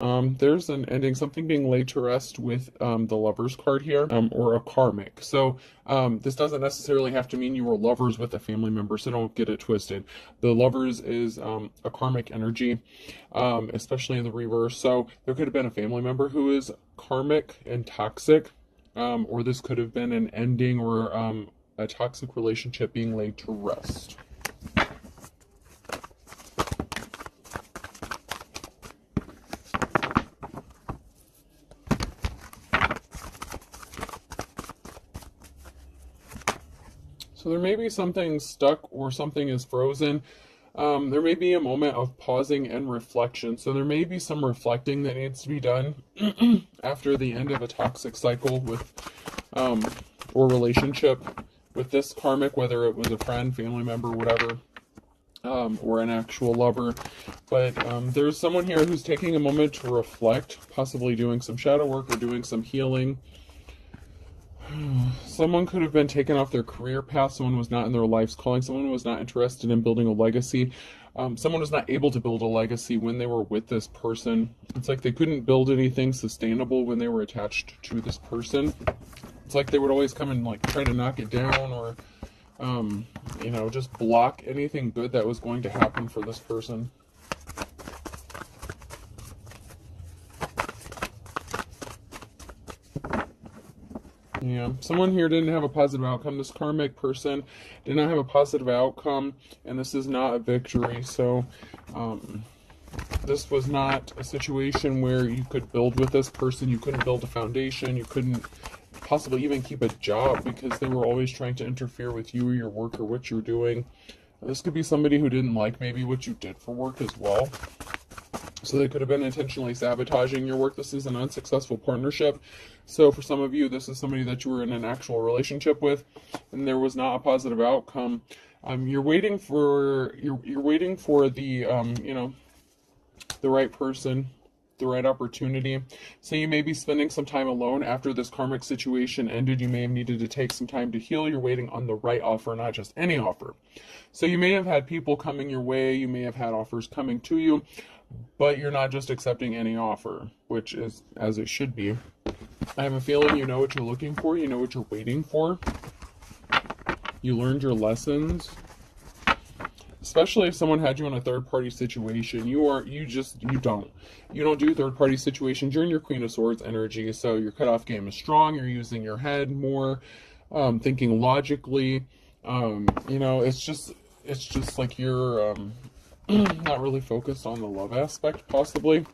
There's an ending, something being laid to rest with the Lovers card here, or a karmic. So this doesn't necessarily have to mean you were lovers with a family member, so don't get it twisted. The Lovers is a karmic energy, especially in the reverse. So there could have been a family member who is karmic and toxic, or this could have been an ending or a toxic relationship being laid to rest. So there may be something stuck or something is frozen. There may be a moment of pausing and reflection. So there may be some reflecting that needs to be done after the end of a toxic cycle with or relationship with this karmic, whether it was a friend, family member, whatever, or an actual lover. But there's someone here who's taking a moment to reflect, possibly doing some shadow work or doing some healing. Someone could have been taken off their career path. Someone was not in their life's calling. Someone was not interested in building a legacy. Someone was not able to build a legacy when they were with this person. It's like they couldn't build anything sustainable when they were attached to this person. It's like they would always come and like try to knock it down, or just block anything good that was going to happen for this person. Yeah, someone here didn't have a positive outcome. This karmic person did not have a positive outcome, and this is not a victory. So this was not a situation where you could build with this person. You couldn't build a foundation. You couldn't possibly even keep a job because they were always trying to interfere with you or your work or what you're doing. This could be somebody who didn't like maybe what you did for work as well. So they could have been intentionally sabotaging your work. This is an unsuccessful partnership. So for some of you, this is somebody that you were in an actual relationship with, and there was not a positive outcome. You're waiting for the the right person, the right opportunity. So you may be spending some time alone after this karmic situation ended. You may have needed to take some time to heal. You're waiting on the right offer, not just any offer. So you may have had people coming your way. You may have had offers coming to you, but you're not just accepting any offer, which is as it should be. I have a feeling you know what you're looking for. You know what you're waiting for. You learned your lessons. Especially if someone had you in a third-party situation, you don't do third-party situations. You're in your Queen of Swords energy, so your cutoff game is strong. You're using your head more, thinking logically. It's just like you're not really focused on the love aspect, possibly.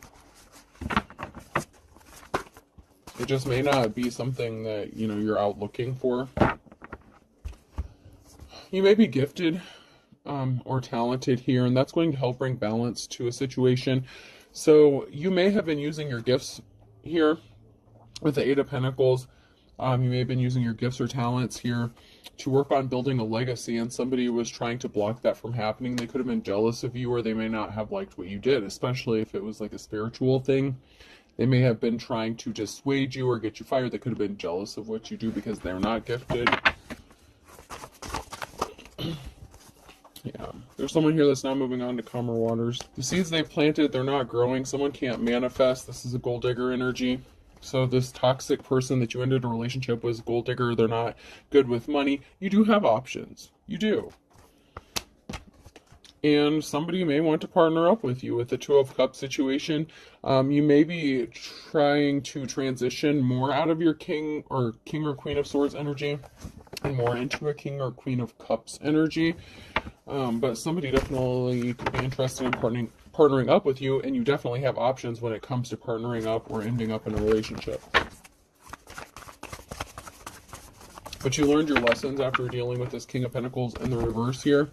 It just may not be something that you're out looking for. You may be gifted or talented here, and that's going to help bring balance to a situation. So you may have been using your gifts here with the Eight of Pentacles. You may have been using your gifts or talents here to work on building a legacy, and somebody was trying to block that from happening. They could have been jealous of you, or they may not have liked what you did, especially if it was like a spiritual thing. They may have been trying to dissuade you or get you fired. They could have been jealous of what you do because they're not gifted. Yeah, there's someone here that's now moving on to calmer waters. The seeds they've planted, they're not growing. Someone can't manifest. This is a gold digger energy. So this toxic person that you ended a relationship with is a gold digger. They're not good with money. You do have options. You do. And somebody may want to partner up with you with the Two of Cups situation. You may be trying to transition more out of your King or Queen of Swords energy and more into a King or Queen of Cups energy. But somebody definitely could be interested in partnering up with you, and you definitely have options when it comes to partnering up or ending up in a relationship. But you learned your lessons after dealing with this King of Pentacles in the reverse here.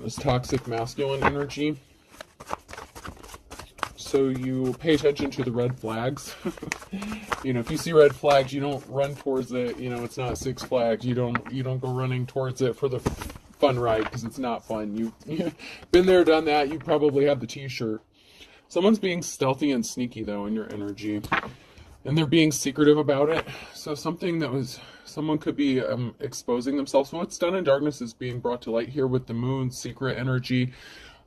This toxic masculine energy. So you pay attention to the red flags. If you see red flags, you don't run towards it. It's not Six Flags. You don't go running towards it for the fun ride, because it's not fun. You've been there, done that. You probably have the t-shirt. Someone's being stealthy and sneaky though in your energy, and they're being secretive about it. So someone could be exposing themselves. What's done in darkness is being brought to light here with the moon secret energy.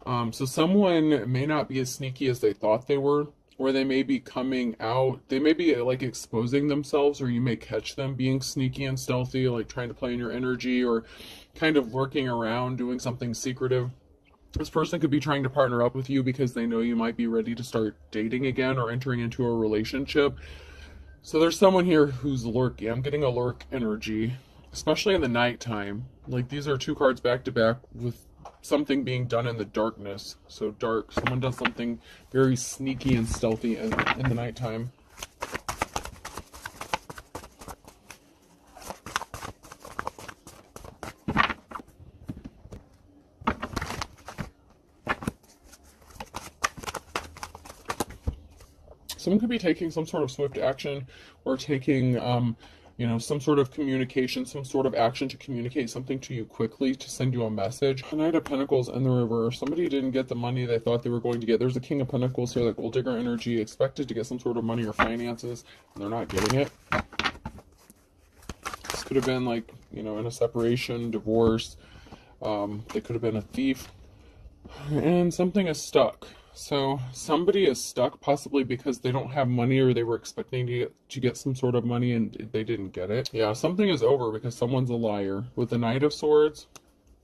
So someone may not be as sneaky as they thought they were, or they may be coming out, they may be like exposing themselves, or you may catch them being sneaky and stealthy, like trying to play in your energy, or kind of lurking around doing something secretive. This person could be trying to partner up with you because they know you might be ready to start dating again or entering into a relationship. So there's someone here who's lurking. I'm getting a lurk energy, especially in the nighttime. Like, these are two cards back to back with something being done in the darkness. So dark. Someone does something very sneaky and stealthy in the nighttime. Someone could be taking some sort of swift action, or taking, some sort of communication, some sort of action to communicate something to you quickly, to send you a message. The Knight of Pentacles in the reverse. Somebody didn't get the money they thought they were going to get. There's a King of Pentacles here, that gold digger energy, expected to get some sort of money or finances, and they're not getting it. This could have been like, in a separation, divorce. They could have been a thief. And something is stuck. So somebody is stuck, possibly because they don't have money, or they were expecting to get some sort of money and they didn't get it. Yeah, something is over because someone's a liar. With the Knight of Swords,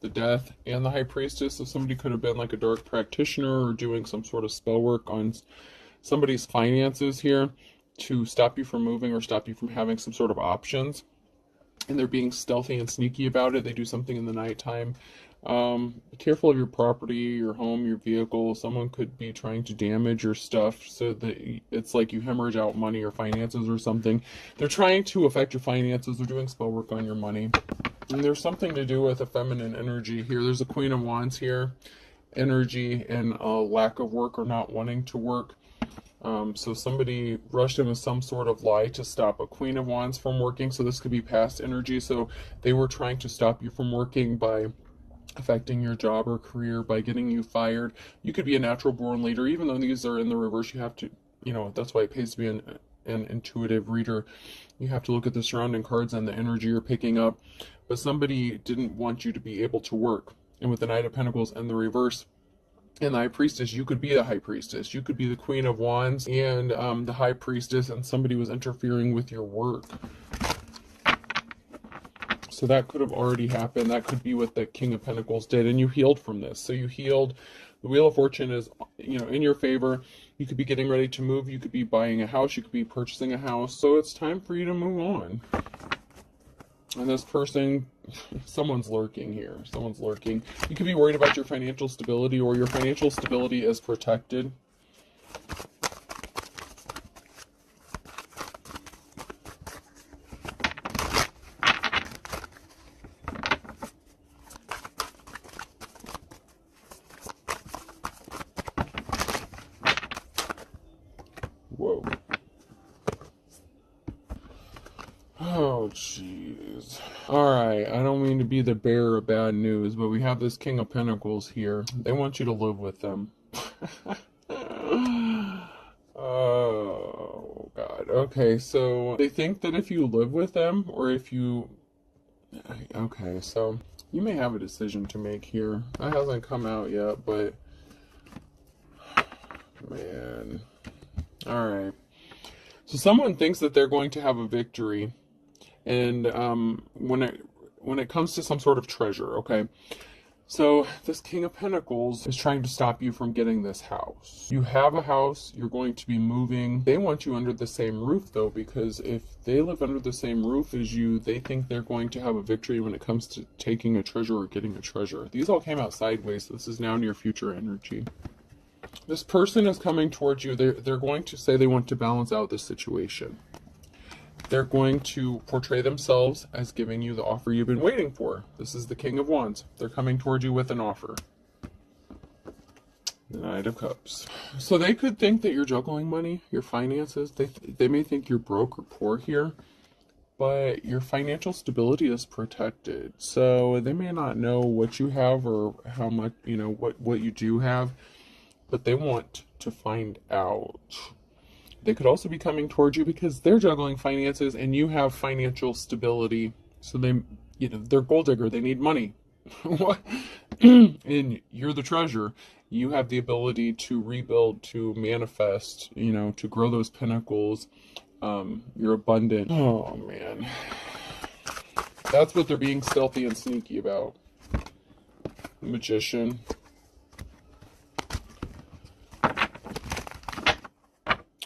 the Death, and the High Priestess, so somebody could have been like a dark practitioner or doing some sort of spell work on somebody's finances here to stop you from moving or stop you from having some sort of options. And they're being stealthy and sneaky about it. They do something in the nighttime. Be careful of your property, your home, your vehicle. Someone could be trying to damage your stuff so that it's like you hemorrhage out money or finances or something. They're trying to affect your finances. They're doing spell work on your money. And there's something to do with a feminine energy here. There's a Queen of Wands here. Energy and a lack of work or not wanting to work. So somebody rushed in with some sort of lie to stop a Queen of Wands from working. So this could be past energy. So they were trying to stop you from working by affecting your job or career, by getting you fired. You could be a natural born leader. Even though these are in the reverse, you have to, that's why it pays to be an intuitive reader. You have to look at the surrounding cards and the energy you're picking up. But somebody didn't want you to be able to work. And with the Knight of Pentacles and the reverse, and the High Priestess, you could be the High Priestess. You could be the Queen of Wands and the High Priestess, and somebody was interfering with your work. So that could have already happened. That could be what the King of Pentacles did, and you healed from this. So you healed. The Wheel of Fortune is, in your favor. You could be getting ready to move. You could be buying a house. You could be purchasing a house. So it's time for you to move on. And this person, someone's lurking here. Someone's lurking. You could be worried about your financial stability, or your financial stability is protected. Whoa. Oh, jeez. Alright, I don't mean to be the bearer of bad news, but we have this King of Pentacles here. They want you to live with them. Oh, God. Okay, so they think that if you live with them, or if you... Okay, so you may have a decision to make here. That hasn't come out yet, but... Man... Alright. So someone thinks that they're going to have a victory. And when it comes to some sort of treasure, okay? So this King of Pentacles is trying to stop you from getting this house. You have a house, you're going to be moving. They want you under the same roof, though, because if they live under the same roof as you, they think they're going to have a victory when it comes to taking a treasure or getting a treasure. These all came out sideways. So this is now near future energy. This person is coming towards you. They're going to say they want to balance out this situation. They're going to portray themselves as giving you the offer you've been waiting for. This is the King of Wands. They're coming towards you with an offer. The Knight of Cups. So they could think that you're juggling money, your finances. They may think you're broke or poor here, but your financial stability is protected. So they may not know what you have or how much, what you do have, but they want to find out. They could also be coming towards you because they're juggling finances and you have financial stability. So they're gold digger. They need money. And you're the treasure. you have the ability to rebuild, to manifest, you know, to grow those pinnacles. You're abundant. Oh man, that's what they're being stealthy and sneaky about. The Magician.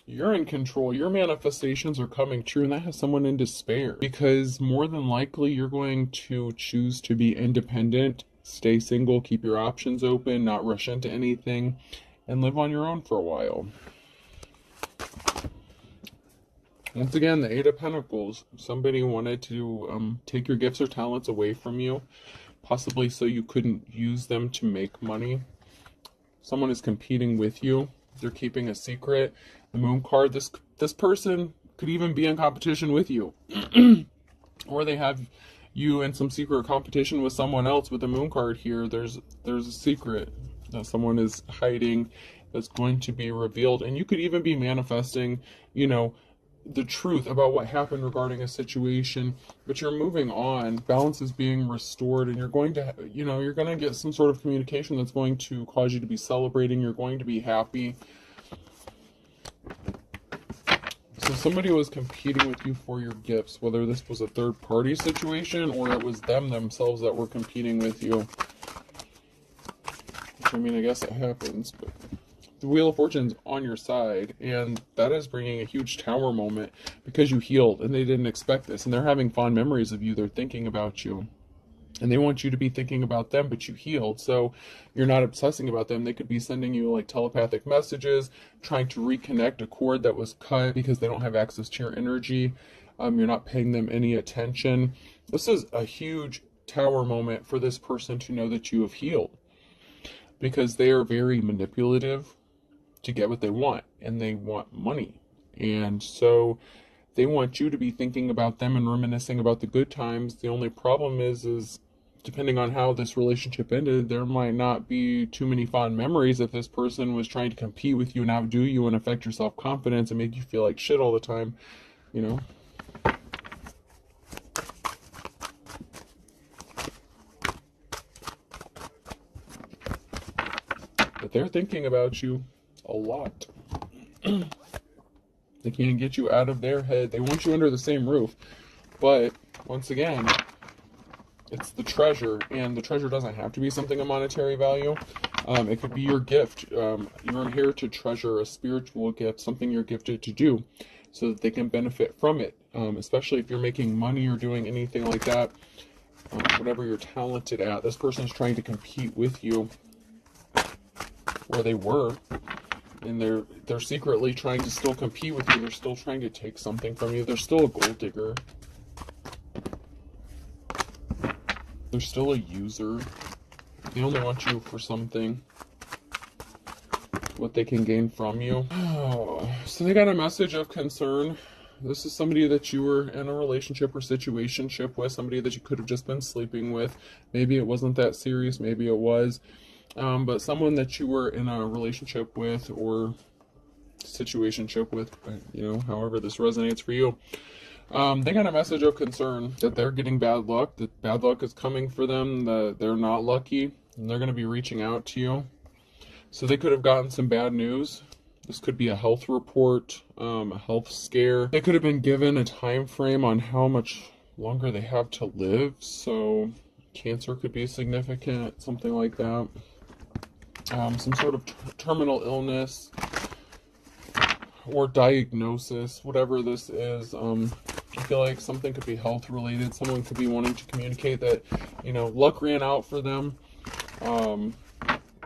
You're in control. Your manifestations are coming true, and that has someone in despair, because more than likely you're going to choose to be independent, stay single, keep your options open, not rush into anything, and live on your own for a while. Once again, the Eight of Pentacles. Somebody wanted to take your gifts or talents away from you, possibly so you couldn't use them to make money. Someone is competing with you. They're keeping a secret. The Moon card, this person could even be in competition with you. Or they have you in some secret competition with someone else. With the Moon card here, there's a secret that someone is hiding that's going to be revealed. And you could even be manifesting, you know, the truth about what happened regarding a situation, but you're moving on. Balance is being restored, and you're going to, you know, you're going to get some sort of communication that's going to cause you to be celebrating. You're going to be happy. So somebody was competing with you for your gifts, whether this was a third-party situation or it was them themselves that were competing with you. Which, I mean, I guess it happens, but the Wheel of Fortune's on your side, and that is bringing a huge Tower moment because you healed, and they didn't expect this, and they're having fond memories of you. They're thinking about you, and they want you to be thinking about them, but you healed, so you're not obsessing about them. They could be sending you like telepathic messages, trying to reconnect a cord that was cut because they don't have access to your energy. You're not paying them any attention. This is a huge Tower moment for this person to know that you have healed, because they are very manipulative to get what they want, and they want money, and so they want you to be thinking about them and reminiscing about the good times. The only problem is depending on how this relationship ended, there might not be too many fond memories if this person was trying to compete with you and outdo you and affect your self-confidence and make you feel like shit all the time, you know. But they're thinking about you a lot. They can't get you out of their head. They want you under the same roof. But once again, it's the treasure, and the treasure doesn't have to be something of monetary value. It could be your gift. You're here to treasure a spiritual gift, something you're gifted to do, so that they can benefit from it. Especially if you're making money or doing anything like that, whatever you're talented at. This person is trying to compete with you, or they were, and they're secretly trying to still compete with you. They're still trying to take something from you. They're still a gold digger. They're still a user. They only want you for something, what they can gain from you. Oh, so they got a message of concern. This is somebody that you were in a relationship or situationship with, somebody that you could have just been sleeping with. Maybe it wasn't that serious, maybe it was. But someone that you were in a relationship with or situationship with, you know, however this resonates for you. They got a message of concern that they're getting bad luck, that bad luck is coming for them, that they're not lucky, and they're going to be reaching out to you. So they could have gotten some bad news. This could be a health report, a health scare. They could have been given a time frame on how much longer they have to live. So cancer could be significant, something like that. Some sort of terminal illness or diagnosis, whatever this is. I feel like something could be health related. Someone could be wanting to communicate that, you know, luck ran out for them.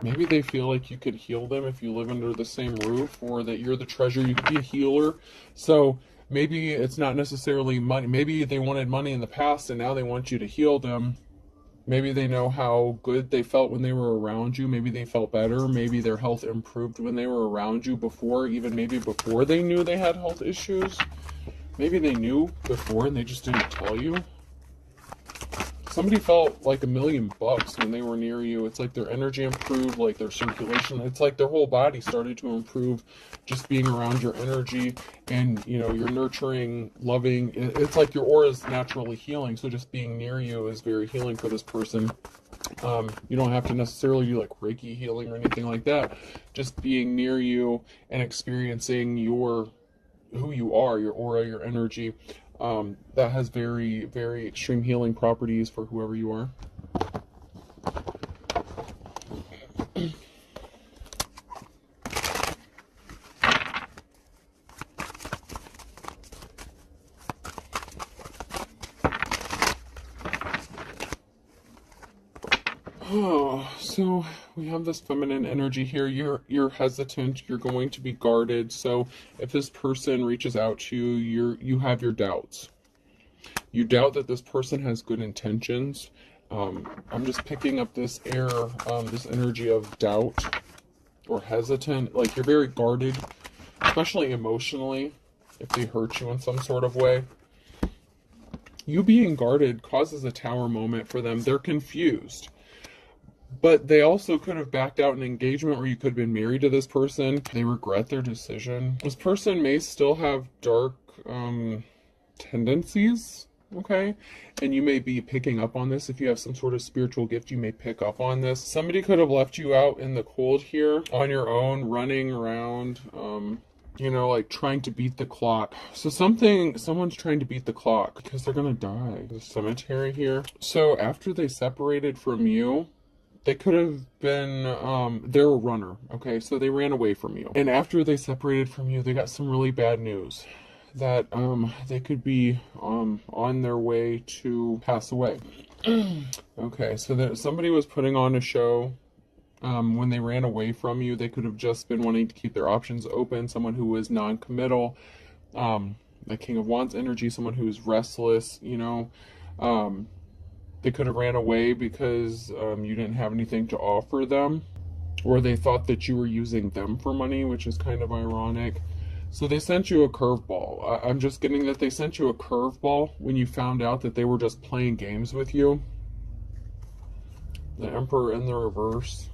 Maybe they feel like you could heal them if you live under the same roof, or that you're the treasure. You could be a healer. So maybe it's not necessarily money. Maybe they wanted money in the past and now they want you to heal them. Maybe they know how good they felt when they were around you. Maybe they felt better. Maybe their health improved when they were around you before, even maybe before they knew they had health issues. Maybe they knew before and they just didn't tell you. Somebody felt like $1,000,000 when they were near you. It's like their energy improved, like their circulation. It's like their whole body started to improve just being around your energy, and you know, you're nurturing, loving. It's like your aura is naturally healing. So just being near you is very healing for this person. You don't have to necessarily do like Reiki healing or anything like that. Just being near you and experiencing who you are, your aura, your energy. That has very, very extreme healing properties for whoever you are. Oh, so we have this feminine energy here. You're hesitant. You're going to be guarded. So if this person reaches out to you, you have your doubts. You doubt that this person has good intentions. I'm just picking up this air, this energy of doubt or hesitant. Like you're very guarded, especially emotionally, if they hurt you in some sort of way. You being guarded causes a tower moment for them. They're confused. But they also could have backed out an engagement where you could have been married to this person. They regret their decision. This person may still have dark tendencies, okay? And you may be picking up on this. If you have some sort of spiritual gift, you may pick up on this. Somebody could have left you out in the cold here on your own, running around, you know, like trying to beat the clock. So someone's trying to beat the clock because they're gonna die. The cemetery here. So after they separated from you, they could have been, they're a runner, okay? So they ran away from you. And after they separated from you, they got some really bad news. That they could be on their way to pass away. Okay, so somebody was putting on a show. When they ran away from you, they could have just been wanting to keep their options open. Someone who was non-committal. The King of Wands energy, someone who is restless, you know. They could have ran away because you didn't have anything to offer them, or they thought that you were using them for money, which is kind of ironic. So they sent you a curveball. I'm just getting that they sent you a curveball when you found out that they were just playing games with you. The Emperor in the reverse.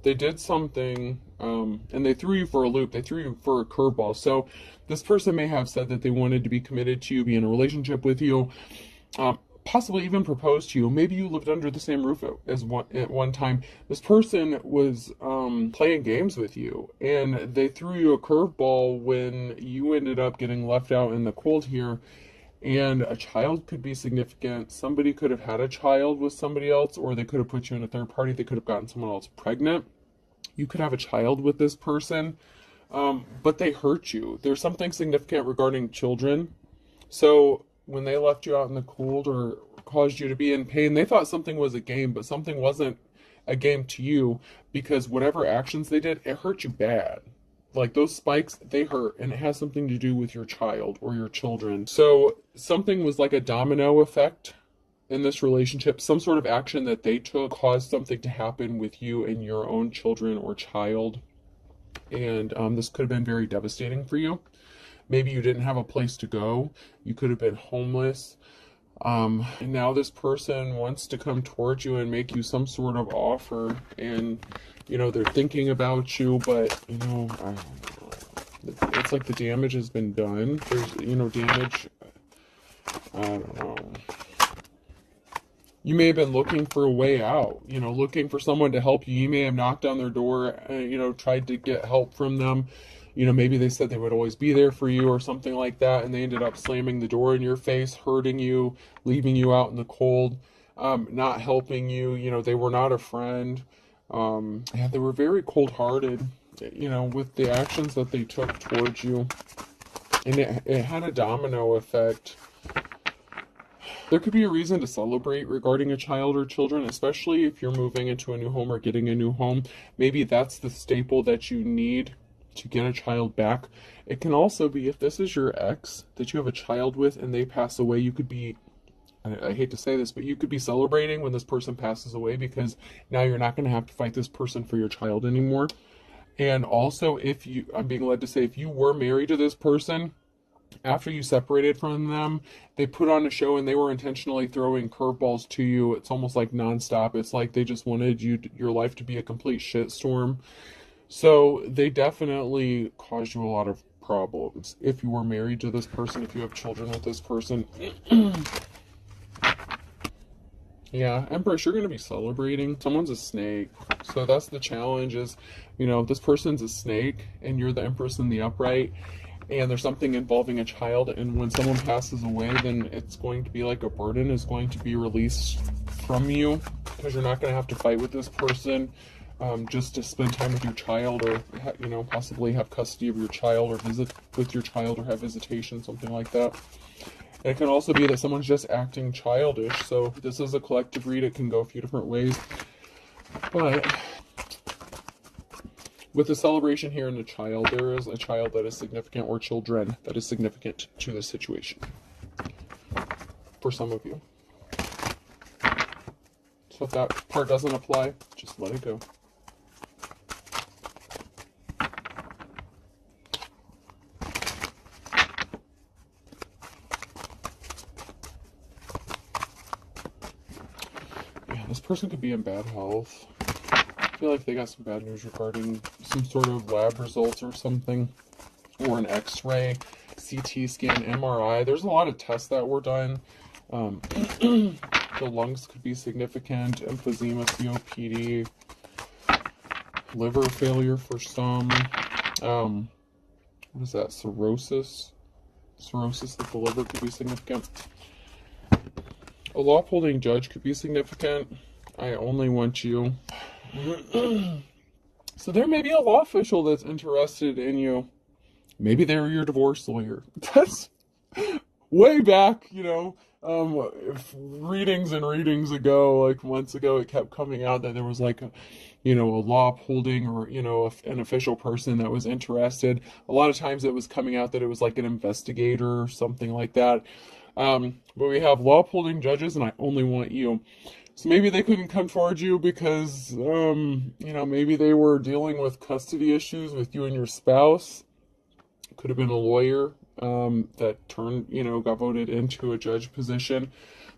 They did something, and they threw you for a loop. They threw you for a curveball. So this person may have said that they wanted to be committed to you, be in a relationship with you. Possibly even proposed to you. Maybe you lived under the same roof at one time. This person was playing games with you, and they threw you a curveball when you ended up getting left out in the cold here. And a child could be significant. Somebody could have had a child with somebody else, or they could have put you in a third party. They could have gotten someone else pregnant. You could have a child with this person, but they hurt you. There's something significant regarding children. So when they left you out in the cold or caused you to be in pain, they thought something was a game, but something wasn't a game to you, because whatever actions they did, it hurt you bad. Like those spikes, they hurt, and it has something to do with your child or your children. So something was like a domino effect in this relationship. Some sort of action that they took caused something to happen with you and your own children or child. And this could have been very devastating for you. Maybe you didn't have a place to go. You could have been homeless. And now this person wants to come towards you and make you some sort of offer. And, you know, they're thinking about you, but, you know, I don't know. It's like the damage has been done. There's, you know, damage. I don't know. You may have been looking for a way out, you know, looking for someone to help you. You may have knocked on their door, you know, tried to get help from them. You know, maybe they said they would always be there for you or something like that, and they ended up slamming the door in your face, hurting you, leaving you out in the cold, not helping you. You know, they were not a friend. Yeah, they were very cold-hearted, you know, with the actions that they took towards you. And it had a domino effect. There could be a reason to celebrate regarding a child or children, especially if you're moving into a new home or getting a new home. Maybe that's the staple that you need to get a child back. It can also be, if this is your ex that you have a child with and they pass away, you could be, I hate to say this, but you could be celebrating when this person passes away, because now you're not going to have to fight this person for your child anymore. And also, if you, I'm being led to say, if you were married to this person After you separated from them, they put on a show and they were intentionally throwing curveballs to you. It's almost like nonstop. It's like they just wanted your life to be a complete shitstorm. So they definitely caused you a lot of problems. If you were married to this person, if you have children with this person, yeah, Empress, you're going to be celebrating. Someone's a snake. So that's the challenge is, this person's a snake and you're the Empress in the upright. And there's something involving a child, and when someone passes away, then it's going to be like a burden is going to be released from you, because you're not going to have to fight with this person just to spend time with your child, or possibly have custody of your child, or visit with your child, or have visitation, something like that. And it can also be that someone's just acting childish. So this is a collective read. It can go a few different ways, but with the celebration here in the child, there is a child that is significant, or children that is significant to the situation. For some of you. So if that part doesn't apply, just let it go. Yeah, this person could be in bad health. I feel like they got some bad news regarding some sort of lab results or something, or an x-ray, CT scan, MRI. There's a lot of tests that were done. The lungs could be significant, emphysema, COPD, liver failure for some. What is that? Cirrhosis of the liver could be significant. A law upholding judge could be significant. I only want you. So there may be a law official that's interested in you. Maybe they're your divorce lawyer. That's way back, readings and readings ago, like months ago, it kept coming out that there was like a law upholding, or, an official person that was interested. A lot of times it was coming out that it was like an investigator or something like that. But we have law upholding judges, and I only want you. So maybe they couldn't come forward you because, maybe they were dealing with custody issues with you and your spouse. Could have been a lawyer that got voted into a judge position.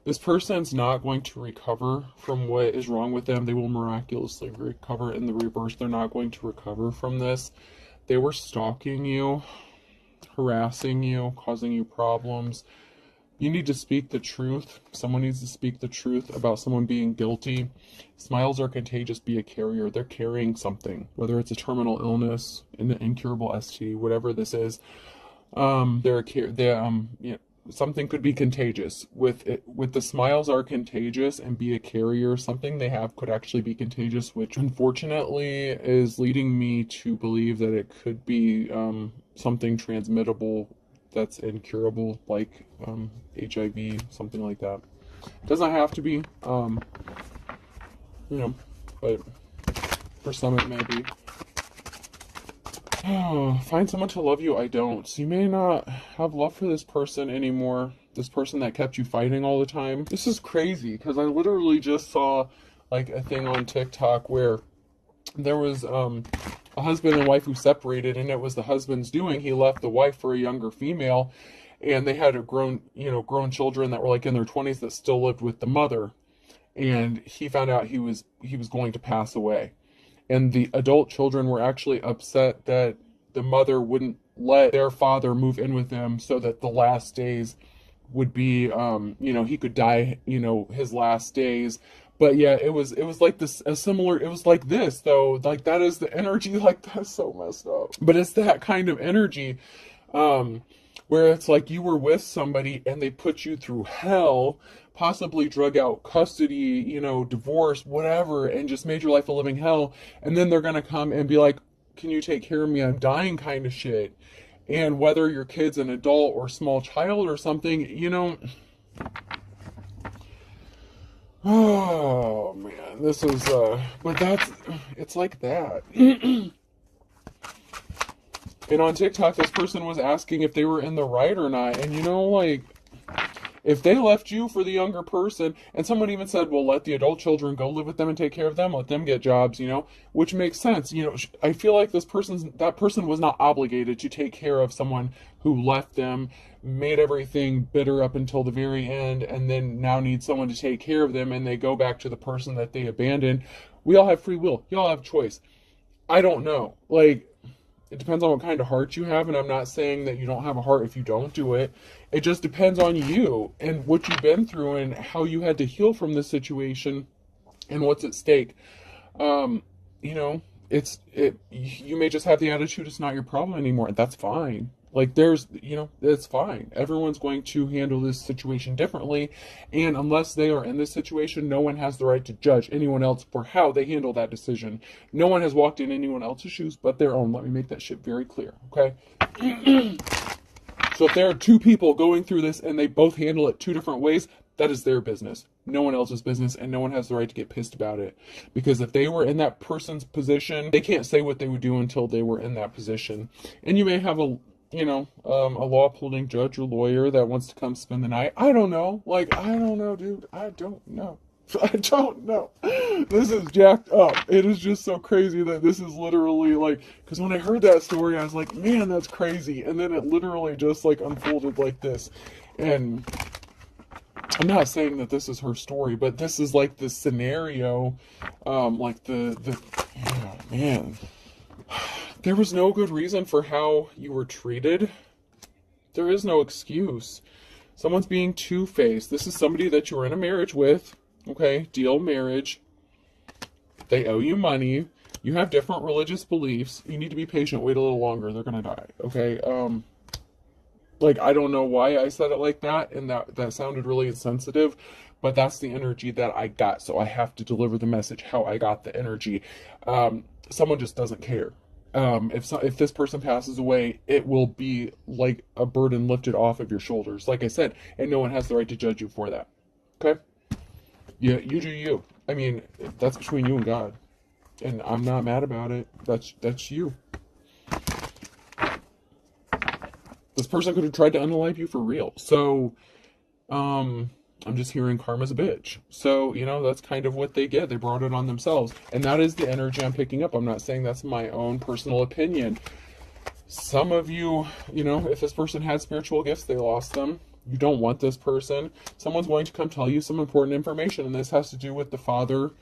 This person's not going to recover from what is wrong with them. They will miraculously recover in the reverse. They're not going to recover from this. They were stalking you, harassing you, causing you problems. You need to speak the truth. Someone needs to speak the truth about someone being guilty. Smiles are contagious. Be a carrier. They're carrying something, whether it's a terminal illness, an incurable STD, whatever this is. Something could be contagious. With the smiles are contagious and be a carrier. Something they have could actually be contagious, which unfortunately is leading me to believe that it could be something transmittable that's incurable, like HIV, something like that. It doesn't have to be, but for some it may be. Find someone to love you. I don't. So you may not have love for this person anymore. This person that kept you fighting all the time. This is crazy, because I literally just saw like a thing on TikTok where there was a husband and wife who separated, and it was the husband's doing. He left the wife for a younger female, and they had grown children that were like in their 20s that still lived with the mother. And he found out he was going to pass away. And the adult children were actually upset that the mother wouldn't let their father move in with them, so that the last days would be, he could die, his last days. But yeah, it was like this, it was like this, though. Like, that is the energy. Like, that's so messed up. But it's that kind of energy, where it's like you were with somebody and they put you through hell, possibly drug out custody, divorce, whatever, and just made your life a living hell. And then they're going to come and be like, can you take care of me? I'm dying, kind of shit. And whether your kid's an adult or small child or something, oh man, this is, but it's like that. And on TikTok, this person was asking if they were in the right or not. And If they left you for the younger person, and someone even said, well, let the adult children go live with them and take care of them, let them get jobs, which makes sense. I feel like that person was not obligated to take care of someone who left them, made everything bitter up until the very end, and then now needs someone to take care of them, and they go back to the person that they abandoned. We all have free will. You all have choice. I don't know. It depends on what kind of heart you have, and I'm not saying that you don't have a heart if you don't do it. It just depends on you and what you've been through and how you had to heal from this situation and what's at stake. You may just have the attitude it's not your problem anymore. That's fine. It's fine. Everyone's going to handle this situation differently, and unless they are in this situation, no one has the right to judge anyone else for how they handle that decision. No one has walked in anyone else's shoes but their own. Let me make that shit very clear, okay? So if there are two people going through this and they both handle it two different ways, that is their business. No one else's business, and no one has the right to get pissed about it. Because if they were in that person's position, they can't say what they would do until they were in that position. And you may have a law upholding judge or lawyer that wants to come spend the night. I don't know. I don't know, dude. I don't know. I don't know. This is jacked up. It is just so crazy that this is literally because when I heard that story, I was like, man, that's crazy. And then it literally just unfolded like this. And I'm not saying that this is her story, but this is the scenario, oh, man. There was no good reason for how you were treated. There is no excuse. Someone's being two-faced. This is somebody that you were in a marriage with. Okay, deal marriage. They owe you money. You have different religious beliefs. You need to be patient. Wait a little longer. They're going to die. Okay? I don't know why I said it like that, and that sounded really insensitive, but that's the energy that I got, so I have to deliver the message how I got the energy. Someone just doesn't care. If this person passes away, it will be like a burden lifted off of your shoulders, like I said, and no one has the right to judge you for that. Okay? Yeah, you do you. I mean, that's between you and God, and I'm not mad about it. That's you. This person could have tried to unalive you for real. So, I'm just hearing karma's a bitch. So, that's kind of what they get. They brought it on themselves. And that is the energy I'm picking up. I'm not saying that's my own personal opinion. Some of you, if this person had spiritual gifts, they lost them. You don't want this person. Someone's going to come tell you some important information. And this has to do with the father,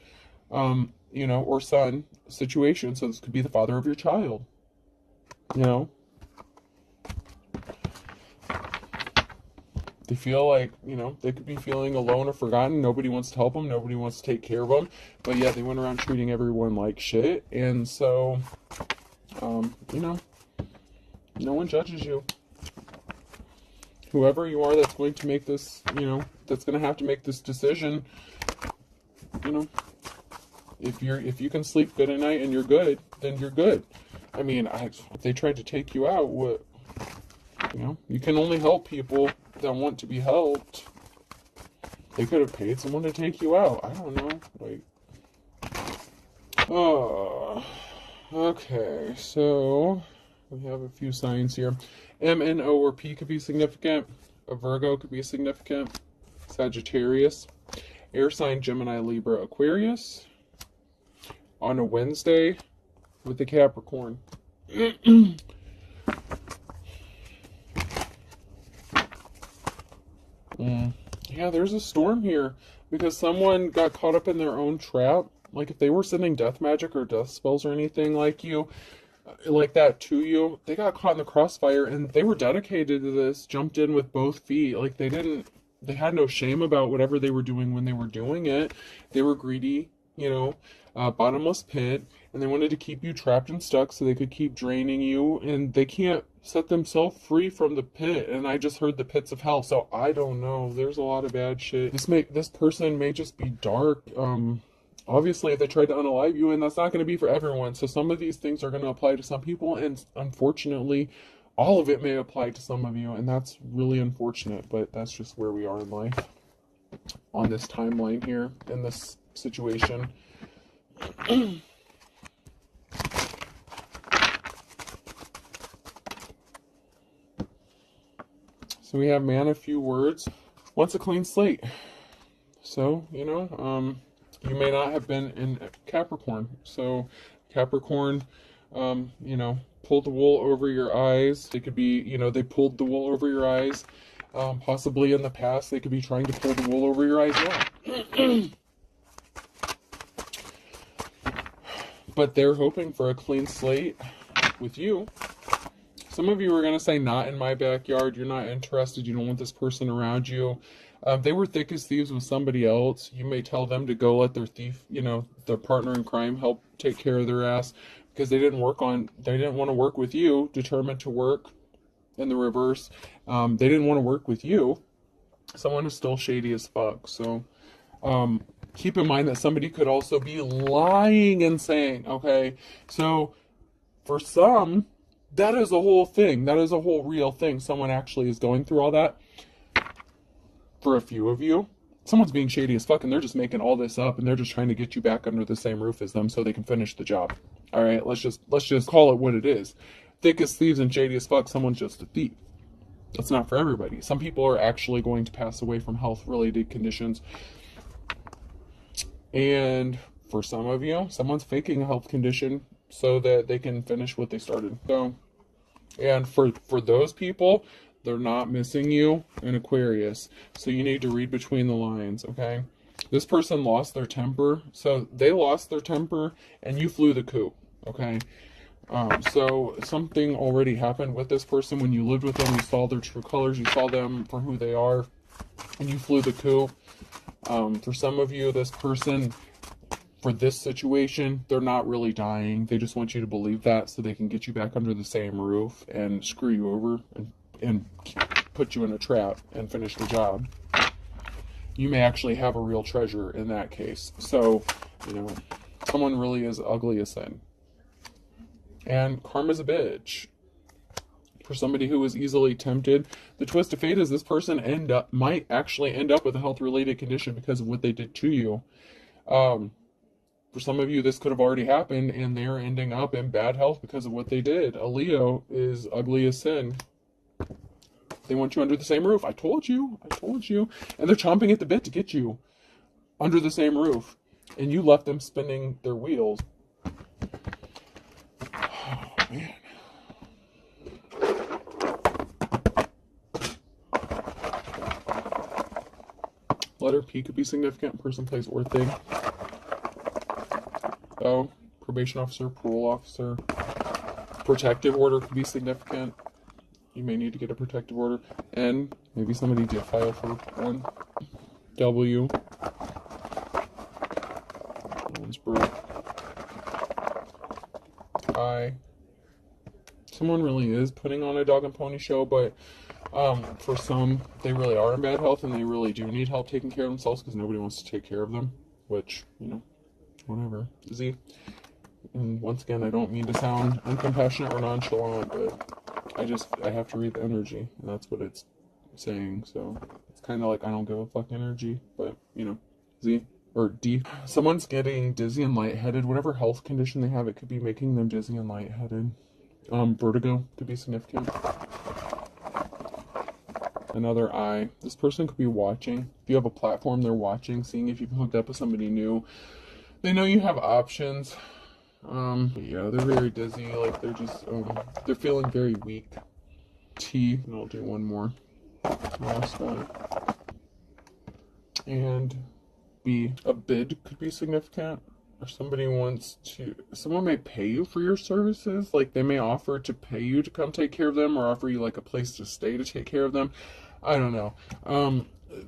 or son situation. So this could be the father of your child. They feel they could be feeling alone or forgotten. Nobody wants to help them. Nobody wants to take care of them. But yet they went around treating everyone like shit. And so, no one judges you. Whoever you are that's going to make this, that's going to have to make this decision, if you can sleep good at night and you're good, then you're good. I mean, if they tried to take you out, what, you can only help people that want to be helped. They could have paid someone to take you out. I don't know. Okay, so we have a few signs here. M, N, O, or P could be significant. A Virgo could be significant. Sagittarius. Air sign Gemini, Libra, Aquarius. On a Wednesday with the Capricorn. Yeah, there's a storm here because someone got caught up in their own trap. If they were sending death magic or death spells or anything like that to you, they got caught in the crossfire, and they were dedicated to this, jumped in with both feet. They had no shame about whatever they were doing when they were doing it. They were greedy, bottomless pit, and they wanted to keep you trapped and stuck so they could keep draining you, and they can't set themselves free from the pit. And I just heard the pits of hell, so I don't know. There's a lot of bad shit. This person may just be dark. Obviously, if they tried to unalive you, and that's not going to be for everyone. So some of these things are going to apply to some people, and unfortunately, all of it may apply to some of you, and that's really unfortunate, but that's just where we are in life. On this timeline here, in this situation. So we have man of few words. wants a clean slate. So, you know, you may not have been in Capricorn. So, Capricorn, you know, pulled the wool over your eyes. It could be, you know, they pulled the wool over your eyes. Possibly in the past, they could be trying to pull the wool over your eyes now. But they're hoping for a clean slate with you. Some of you are going to say, not in my backyard. You're not interested. You don't want this person around you. They were thick as thieves with somebody else. You may tell them to go let their thief, you know, their partner in crime help take care of their ass, because they didn't want to work with you, determined to work in the reverse. They didn't want to work with you. Someone is still shady as fuck. So, keep in mind that somebody could also be lying and saying, okay, so for some, that is a whole thing. That is a whole real thing. Someone actually is going through all that. For a few of you, someone's being shady as fuck and they're just making all this up and they're just trying to get you back under the same roof as them so they can finish the job. All right, let's just call it what it is. Thick as thieves and shady as fuck, someone's just a thief. That's not for everybody. Some people are actually going to pass away from health-related conditions. And for some of you, someone's faking a health condition so that they can finish what they started. So, and for those people, they're not missing you in Aquarius. So you need to read between the lines, okay? This person lost their temper. So they lost their temper and you flew the coop, okay? So something already happened with this person when you lived with them. You saw their true colors. You saw them for who they are. And you flew the coop. For some of you, this person, for this situation, they're not really dying. They just want you to believe that so they can get you back under the same roof and screw you over and put you in a trap and finish the job. You may actually have a real treasure in that case. So, you know, someone really is ugly as sin. And karma's a bitch. For somebody who is easily tempted, the twist of fate is this person might actually end up with a health-related condition because of what they did to you. For some of you, this could have already happened, and they're ending up in bad health because of what they did. A Leo is ugly as sin. They want you under the same roof. I told you. And they're chomping at the bit to get you under the same roof. And you left them spinning their wheels. Oh, man. Letter P could be significant. Person, place, or thing. O, probation officer, parole officer. Protective order could be significant. You may need to get a protective order. N, maybe somebody did file for one. W, one's birth. I, someone really is putting on a dog and pony show, but for some, they really are in bad health and they really do need help taking care of themselves because nobody wants to take care of them, which, you know, whatever. Z. And once again, I don't mean to sound uncompassionate or nonchalant, but I have to read the energy, and that's what it's saying. So it's kind of like I don't give a fuck energy, but you know, Z or D. Someone's getting dizzy and lightheaded. Whatever health condition they have, it could be making them dizzy and lightheaded. Vertigo could be significant. Another I. This person could be watching. If you have a platform, they're watching, seeing if you've hooked up with somebody new. They know you have options. Yeah, they're very dizzy, like they're just, they're feeling very weak. T, and I'll do one more. Last one. And B, a bid could be significant. Or someone may pay you for your services. Like they may offer to pay you to come take care of them or offer you like a place to stay to take care of them. I don't know.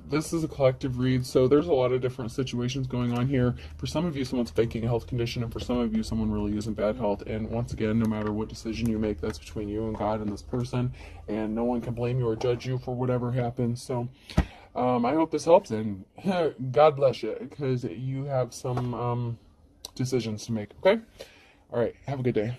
This is a collective read, so there's a lot of different situations going on here. For some of you, someone's faking a health condition, and for some of you, someone really is in bad health. And once again, no matter what decision you make, that's between you and God and this person, and no one can blame you or judge you for whatever happens. So I hope this helps, and God bless you, because you have some decisions to make, okay? All right, have a good day.